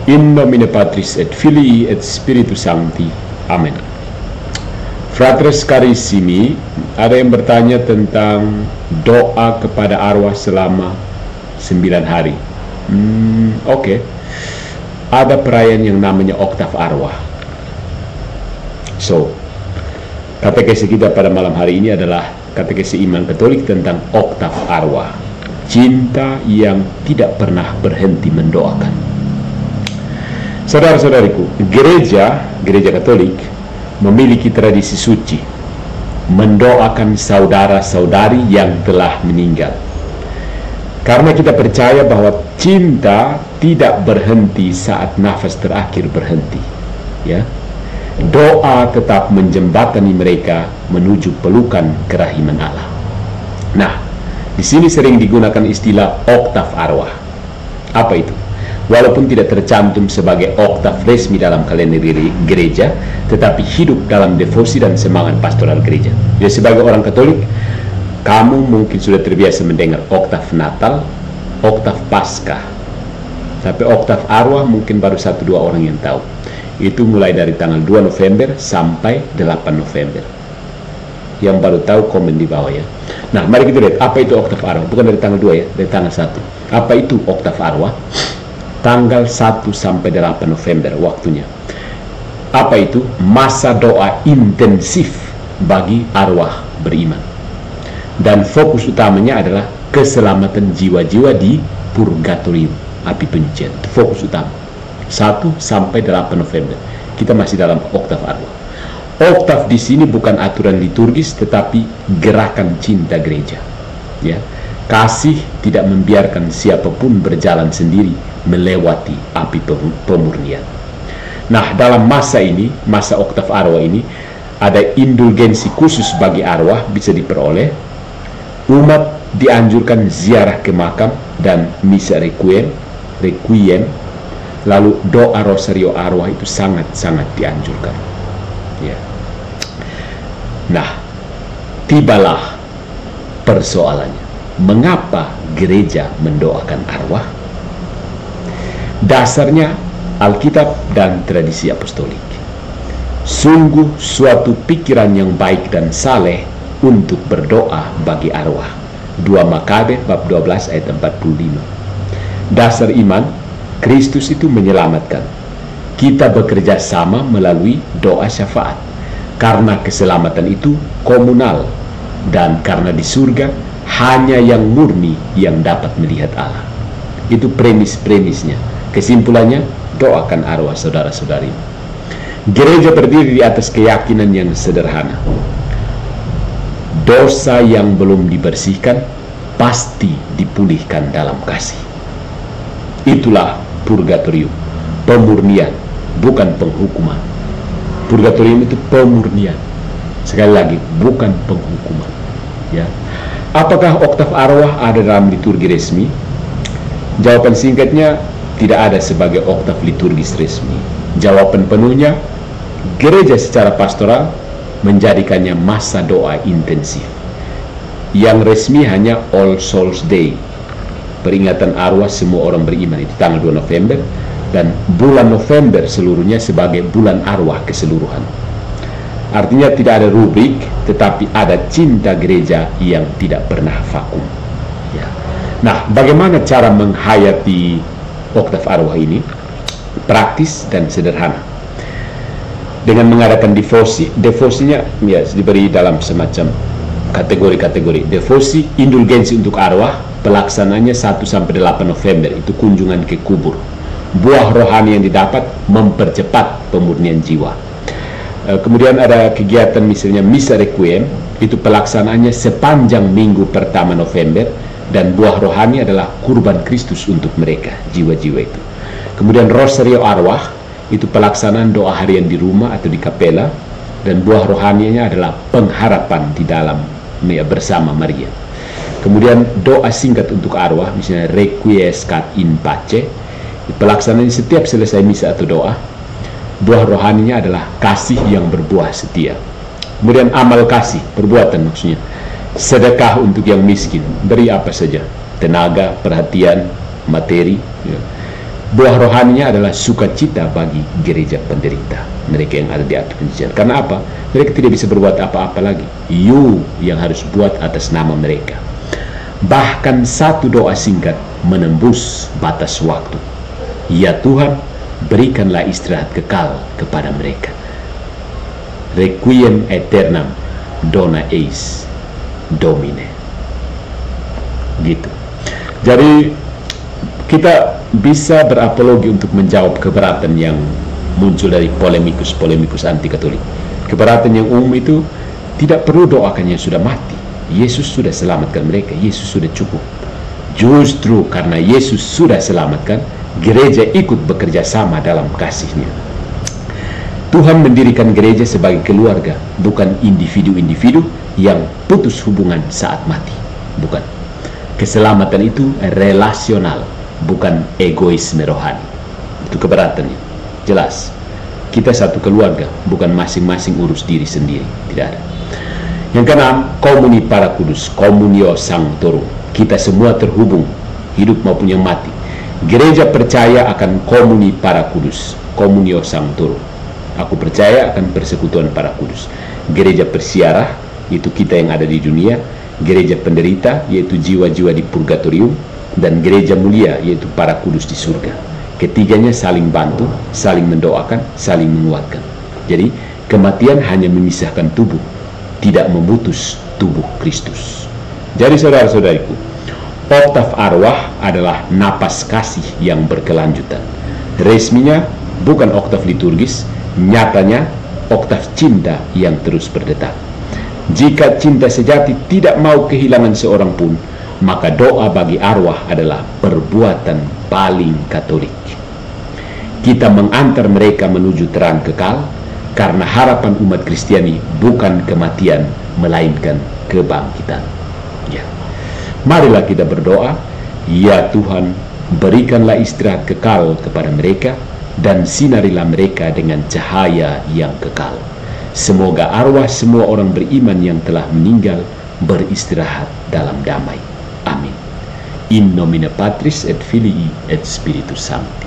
In nomine Patris et Filii et Spiritus Sancti. Amen. Fratres carissimi, ada yang bertanya tentang doa kepada arwah selama 9 hari. Oke. Ada perayaan yang namanya oktav arwah. So, katekesi kita pada malam hari ini adalah katekesi iman Katolik tentang oktav arwah. Cinta yang tidak pernah berhenti mendoakan. Saudara-saudariku, gereja Katolik memiliki tradisi suci mendoakan saudara-saudari yang telah meninggal. Karena kita percaya bahwa cinta tidak berhenti saat nafas terakhir berhenti, ya. Doa tetap menjembatani mereka menuju pelukan kerahiman Allah. Nah, di sini sering digunakan istilah oktav arwah. Apa itu? Walaupun tidak tercantum sebagai oktav resmi dalam kalender gereja, tetapi hidup dalam devosi dan semangat pastoral gereja. Jadi sebagai orang Katolik, kamu mungkin sudah terbiasa mendengar oktav Natal, oktav Paskah, tapi oktav arwah mungkin baru 1-2 orang yang tahu. Itu mulai dari tanggal 2 November sampai 8 November. Yang baru tahu komen di bawah ya. Nah, mari kita lihat apa itu oktav arwah. Bukan dari tanggal 2 ya, dari tanggal 1. Apa itu oktav arwah? Tanggal 1 sampai 8 November waktunya. Apa itu? Masa doa intensif bagi arwah beriman. Dan fokus utamanya adalah keselamatan jiwa-jiwa di purgatorium, api penyucian. Itu fokus utama. 1 sampai 8 November. Kita masih dalam oktav arwah. Oktav di sini bukan aturan liturgis, tetapi gerakan cinta gereja. Ya, kasih tidak membiarkan siapapun berjalan sendiri melewati api pemurnian. Nah, dalam masa ini, masa oktav arwah ini, ada indulgensi khusus bagi arwah bisa diperoleh. Umat dianjurkan ziarah ke makam dan misa requiem, lalu doa rosario arwah itu sangat-sangat dianjurkan. Ya. Nah, tibalah persoalannya. Mengapa gereja mendoakan arwah? Dasarnya Alkitab dan tradisi apostolik. Sungguh suatu pikiran yang baik dan saleh untuk berdoa bagi arwah. 2 Makabe bab 12 ayat 45. Dasar iman, Kristus itu menyelamatkan. Kita bekerja sama melalui doa syafaat. Karena keselamatan itu komunal. Dan karena di surga hanya yang murni yang dapat melihat Allah. Itu premis-premisnya. Kesimpulannya, doakan arwah saudara-saudari. Gereja berdiri di atas keyakinan yang sederhana. Dosa yang belum dibersihkan pasti dipulihkan dalam kasih. Itulah purgatorium, pemurnian, bukan penghukuman. Purgatorium itu pemurnian. Sekali lagi, bukan penghukuman. Ya. Apakah oktav arwah ada dalam liturgi resmi? Jawaban singkatnya, tidak ada sebagai oktav liturgis resmi. Jawaban penuhnya, gereja secara pastoral menjadikannya masa doa intensif. Yang resmi hanya All Souls Day, peringatan arwah semua orang beriman, itu tanggal 2 November, dan bulan November seluruhnya sebagai bulan arwah keseluruhan. Artinya tidak ada rubrik, tetapi ada cinta gereja yang tidak pernah vakum. Ya. Nah, bagaimana cara menghayati oktav arwah ini? Praktis dan sederhana. Dengan mengadakan devosinya ya diberi dalam semacam kategori-kategori. Devosi indulgensi untuk arwah, pelaksananya 1 sampai 8 November, itu kunjungan ke kubur. Buah rohani yang didapat mempercepat pemurnian jiwa. Kemudian ada kegiatan misalnya misa requiem, itu pelaksanaannya sepanjang minggu pertama November, dan buah rohani adalah kurban Kristus untuk mereka, jiwa-jiwa itu. Kemudian rosario arwah, itu pelaksanaan doa harian di rumah atau di kapela, dan buah rohaninya adalah pengharapan di dalam bersama Maria. Kemudian doa singkat untuk arwah, misalnya requiescat in pace, pelaksanaan setiap selesai misa atau doa. Buah rohaninya adalah kasih yang berbuah setia. Kemudian amal kasih, perbuatan maksudnya, sedekah untuk yang miskin, beri apa saja, tenaga, perhatian, materi, ya. Buah rohaninya adalah sukacita bagi gereja penderita, mereka yang ada di atas penjajahan. Karena apa? Mereka tidak bisa berbuat apa-apa lagi. You yang harus buat atas nama mereka. Bahkan satu doa singkat menembus batas waktu. Ya Tuhan, berikanlah istirahat kekal kepada mereka. Requiem aeternam dona eis Domine. Gitu. Jadi kita bisa berapologi untuk menjawab keberatan yang muncul dari polemikus anti Katolik. Keberatan yang umum itu tidak perlu doakan yang sudah mati. Yesus sudah selamatkan mereka. Yesus sudah cukup. Justru karena Yesus sudah selamatkan, gereja ikut bekerja sama dalam kasih-Nya. Tuhan mendirikan gereja sebagai keluarga, bukan individu-individu yang putus hubungan saat mati. Bukan. Keselamatan itu relasional, bukan egoisme rohani. Itu keberatannya. Jelas. Kita satu keluarga, bukan masing-masing urus diri sendiri. Tidak ada. Yang keenam, komuni para kudus, communio sanctorum. Kita semua terhubung, hidup maupun yang mati. Gereja percaya akan komuni para kudus, communio sanctorum. Aku percaya akan persekutuan para kudus. Gereja persiarah, itu kita yang ada di dunia. Gereja penderita, yaitu jiwa-jiwa di purgatorium. Dan gereja mulia, yaitu para kudus di surga. Ketiganya saling bantu, saling mendoakan, saling menguatkan. Jadi kematian hanya memisahkan tubuh, tidak memutus tubuh Kristus. Jadi saudara-saudariku, oktav arwah adalah napas kasih yang berkelanjutan. Resminya bukan oktav liturgis, nyatanya oktav cinta yang terus berdetak. Jika cinta sejati tidak mau kehilangan seorang pun, maka doa bagi arwah adalah perbuatan paling Katolik. Kita mengantar mereka menuju terang kekal, karena harapan umat Kristiani bukan kematian, melainkan kebangkitan. Ya. Marilah kita berdoa, ya Tuhan, berikanlah istirahat kekal kepada mereka, dan sinarilah mereka dengan cahaya yang kekal. Semoga arwah semua orang beriman yang telah meninggal beristirahat dalam damai. Amin. In nomine Patris et Filii et Spiritus Sancti.